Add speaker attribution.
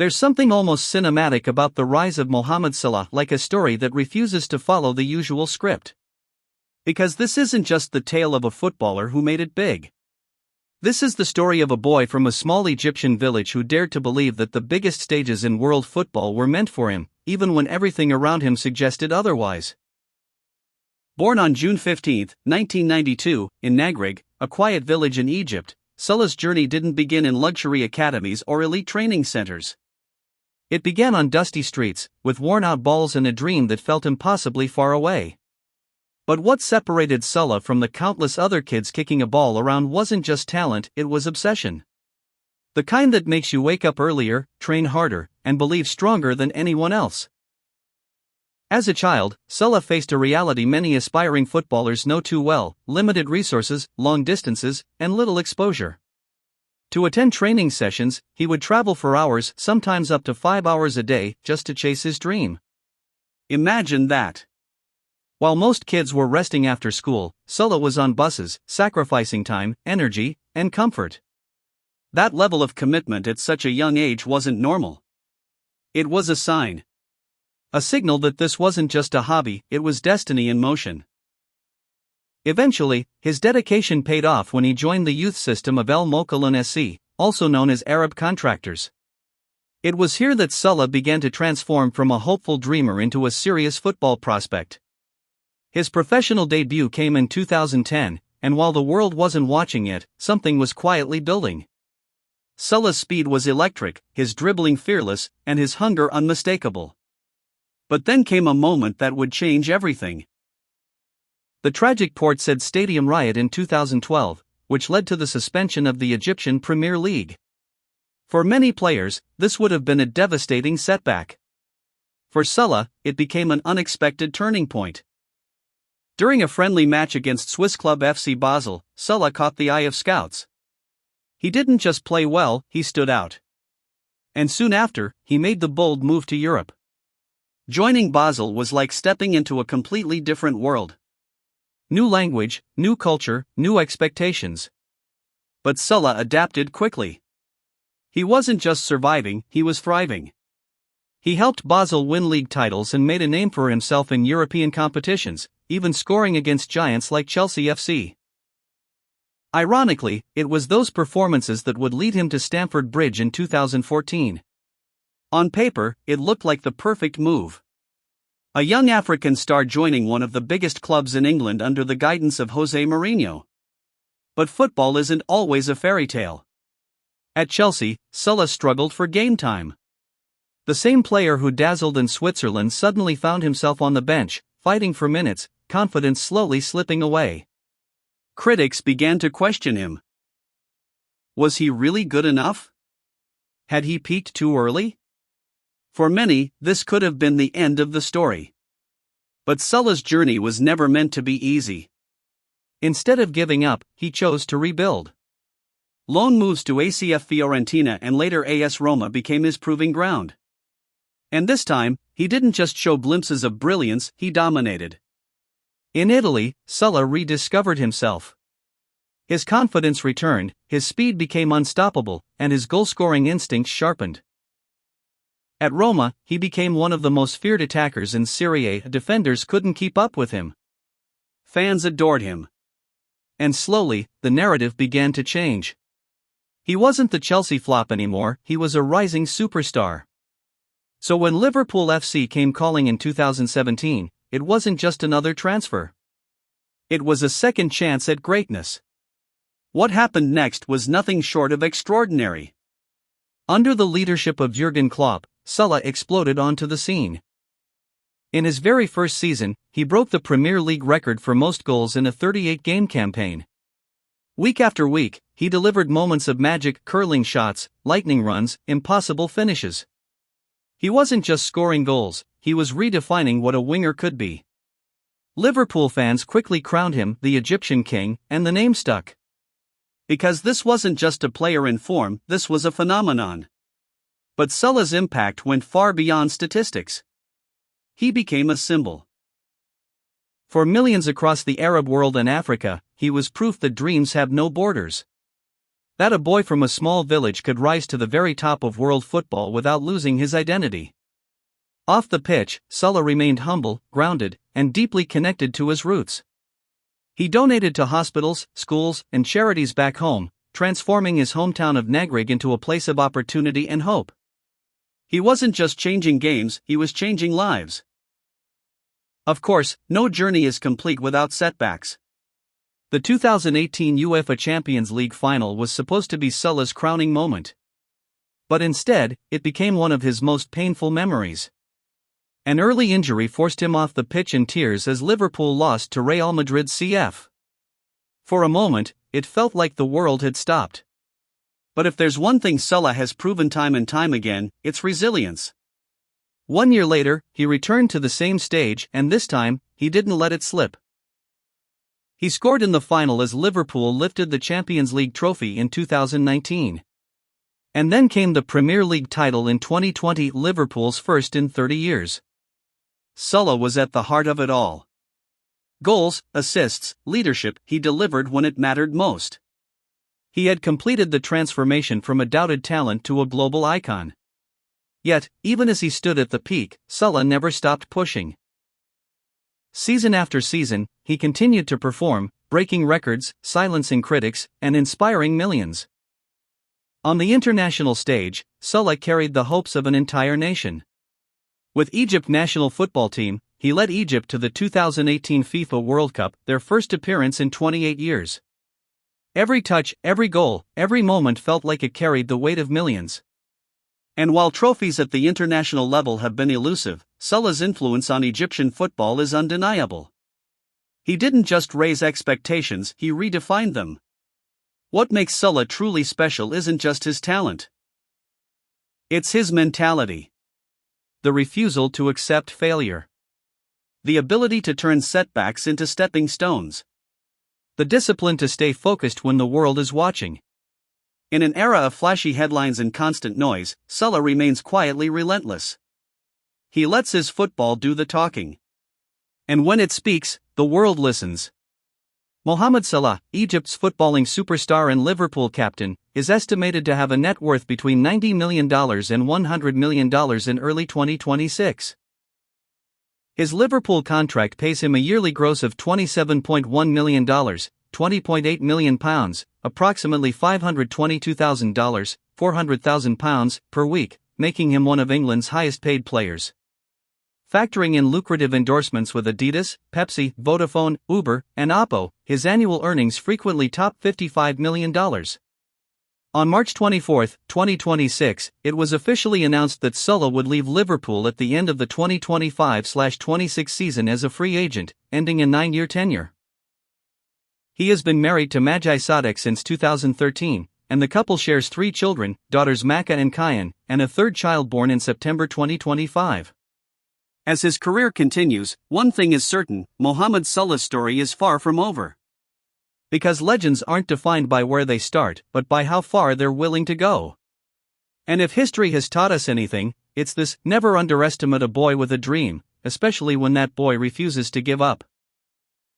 Speaker 1: There's something almost cinematic about the rise of Mohamed Salah, like a story that refuses to follow the usual script. Because this isn't just the tale of a footballer who made it big. This is the story of a boy from a small Egyptian village who dared to believe that the biggest stages in world football were meant for him, even when everything around him suggested otherwise. Born on June 15, 1992, in Nagreg, a quiet village in Egypt, Salah's journey didn't begin in luxury academies or elite training centers. It began on dusty streets, with worn-out balls and a dream that felt impossibly far away. But what separated Salah from the countless other kids kicking a ball around wasn't just talent, it was obsession. The kind that makes you wake up earlier, train harder, and believe stronger than anyone else. As a child, Salah faced a reality many aspiring footballers know too well: limited resources, long distances, and little exposure. To attend training sessions, he would travel for hours, sometimes up to 5 hours a day, just to chase his dream. Imagine that. While most kids were resting after school, Salah was on buses, sacrificing time, energy, and comfort. That level of commitment at such a young age wasn't normal. It was a sign. A signal that this wasn't just a hobby, it was destiny in motion. Eventually, his dedication paid off when he joined the youth system of Al-Mokawloon SC, also known as Arab contractors. It was here that Salah began to transform from a hopeful dreamer into a serious football prospect. His professional debut came in 2010, and while the world wasn't watching it, something was quietly building. Salah's speed was electric, his dribbling fearless, and his hunger unmistakable. But then came a moment that would change everything. The tragic Port Said Stadium riot in 2012, which led to the suspension of the Egyptian Premier League. For many players, this would have been a devastating setback. For Salah, it became an unexpected turning point. During a friendly match against Swiss club FC Basel, Salah caught the eye of scouts. He didn't just play well, he stood out. And soon after, he made the bold move to Europe. Joining Basel was like stepping into a completely different world. New language, new culture, new expectations. But Salah adapted quickly. He wasn't just surviving, he was thriving. He helped Basel win league titles and made a name for himself in European competitions, even scoring against giants like Chelsea FC. Ironically, it was those performances that would lead him to Stamford Bridge in 2014. On paper, it looked like the perfect move. A young African star joining one of the biggest clubs in England under the guidance of Jose Mourinho. But football isn't always a fairy tale. At Chelsea, Salah struggled for game time. The same player who dazzled in Switzerland suddenly found himself on the bench, fighting for minutes, confidence slowly slipping away. Critics began to question him. Was he really good enough? Had he peaked too early? For many, this could have been the end of the story. But Salah's journey was never meant to be easy. Instead of giving up, he chose to rebuild. Loan moves to ACF Fiorentina and later AS Roma became his proving ground. And this time, he didn't just show glimpses of brilliance, he dominated. In Italy, Salah rediscovered himself. His confidence returned, his speed became unstoppable, and his goal-scoring instincts sharpened. At Roma, he became one of the most feared attackers in Serie A. Defenders couldn't keep up with him. Fans adored him. And slowly, the narrative began to change. He wasn't the Chelsea flop anymore, he was a rising superstar. So when Liverpool FC came calling in 2017, it wasn't just another transfer. It was a second chance at greatness. What happened next was nothing short of extraordinary. Under the leadership of Jurgen Klopp, Salah exploded onto the scene. In his very first season, he broke the Premier League record for most goals in a 38-game campaign. Week after week, he delivered moments of magic: curling shots, lightning runs, impossible finishes. He wasn't just scoring goals, he was redefining what a winger could be. Liverpool fans quickly crowned him the Egyptian king, and the name stuck. Because this wasn't just a player in form, this was a phenomenon. But Salah's impact went far beyond statistics. He became a symbol. For millions across the Arab world and Africa, he was proof that dreams have no borders. That a boy from a small village could rise to the very top of world football without losing his identity. Off the pitch, Salah remained humble, grounded, and deeply connected to his roots. He donated to hospitals, schools, and charities back home, transforming his hometown of Nagreg into a place of opportunity and hope. He wasn't just changing games, he was changing lives. Of course, no journey is complete without setbacks. The 2018 UEFA Champions League final was supposed to be Salah's crowning moment. But instead, it became one of his most painful memories. An early injury forced him off the pitch in tears as Liverpool lost to Real Madrid CF. For a moment, it felt like the world had stopped. But if there's one thing Salah has proven time and time again, it's resilience. 1 year later, he returned to the same stage, and this time, he didn't let it slip. He scored in the final as Liverpool lifted the Champions League trophy in 2019. And then came the Premier League title in 2020, Liverpool's first in 30 years. Salah was at the heart of it all. Goals, assists, leadership, he delivered when it mattered most. He had completed the transformation from a doubted talent to a global icon. Yet, even as he stood at the peak, Salah never stopped pushing. Season after season, he continued to perform, breaking records, silencing critics, and inspiring millions. On the international stage, Salah carried the hopes of an entire nation. With Egypt national football team, he led Egypt to the 2018 FIFA World Cup, their first appearance in 28 years. Every touch, every goal, every moment felt like it carried the weight of millions. And while trophies at the international level have been elusive, Salah's influence on Egyptian football is undeniable. He didn't just raise expectations, he redefined them. What makes Salah truly special isn't just his talent. It's his mentality. The refusal to accept failure. The ability to turn setbacks into stepping stones. The discipline to stay focused when the world is watching. In an era of flashy headlines and constant noise, Salah remains quietly relentless. He lets his football do the talking. And when it speaks, the world listens. Mohamed Salah, Egypt's footballing superstar and Liverpool captain, is estimated to have a net worth between $90 million and $100 million in early 2026. His Liverpool contract pays him a yearly gross of $27.1 million, £20.8 million, approximately $522,000, £400,000 per week, making him one of England's highest-paid players. Factoring in lucrative endorsements with Adidas, Pepsi, Vodafone, Uber, and Oppo, his annual earnings frequently top $55 million. On March 24, 2026, it was officially announced that Salah would leave Liverpool at the end of the 2025-26 season as a free agent, ending a 9-year tenure. He has been married to Magi Sadek since 2013, and the couple shares 3 children, daughters Maka and Kyan, and a third child born in September 2025. As his career continues, one thing is certain: Mohamed Salah's story is far from over. Because legends aren't defined by where they start, but by how far they're willing to go. And if history has taught us anything, it's this: never underestimate a boy with a dream, especially when that boy refuses to give up.